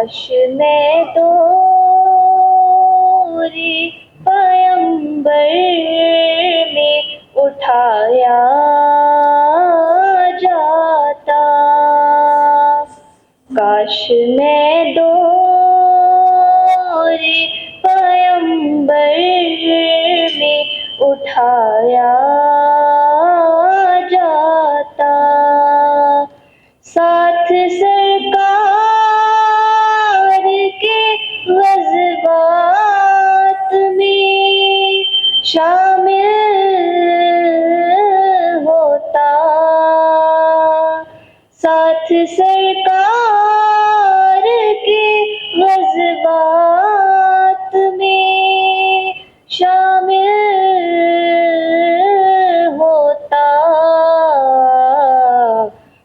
کاش میں دوری پیمبر میں اٹھایا جاتا، کاش میں دوری پیمبر میں اٹھایا جاتا، ساتھ سرکار کے غزوات میں شامل ہوتا، ساتھ سرکار کے غزوات میں شامل ہوتا،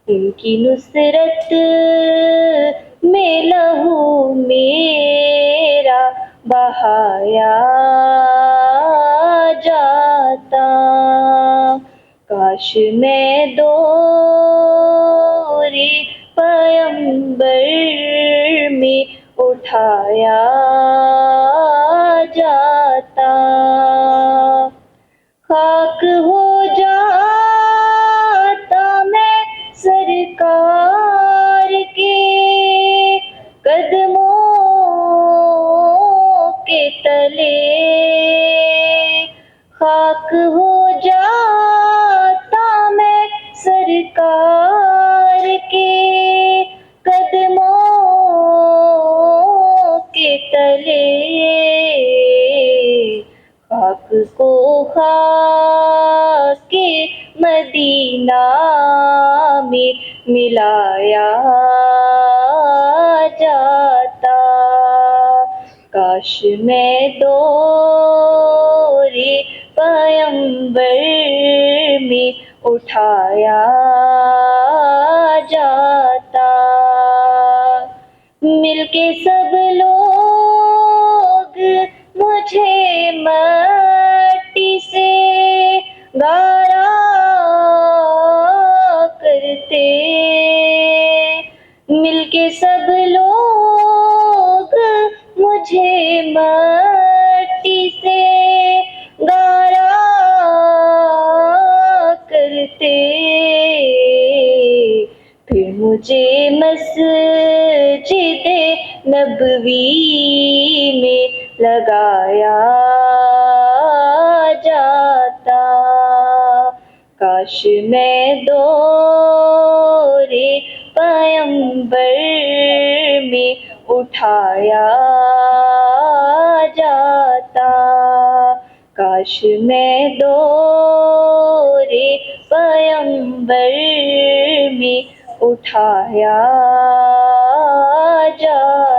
ان کی نصرت میں لہو میرا بہایا جاتا، کاش میں دوری پیمبر میں اٹھایا جاتا، خاک ہو جاتا میں سرکار کے قدموں کے تلے، خاک ہو جاتا میں سرکار کے قدموں کے تلے، خاک کو خاک مدینہ میں ملایا جاتا، کاش میں دوری پیمبر میں اٹھایا جاتا، مل کے سب لوگ مجھے مٹی سے گارا کرتے، مل کے سب لوگ مجھے مٹی سے گارا کرتے، پھر مجھے مسجد نبوی میں لگایا جاتا، کاش میں دوری پیمبر میں اٹھایا جاتا، کاش میں دوری پیمبر میں اٹھایا جاتا۔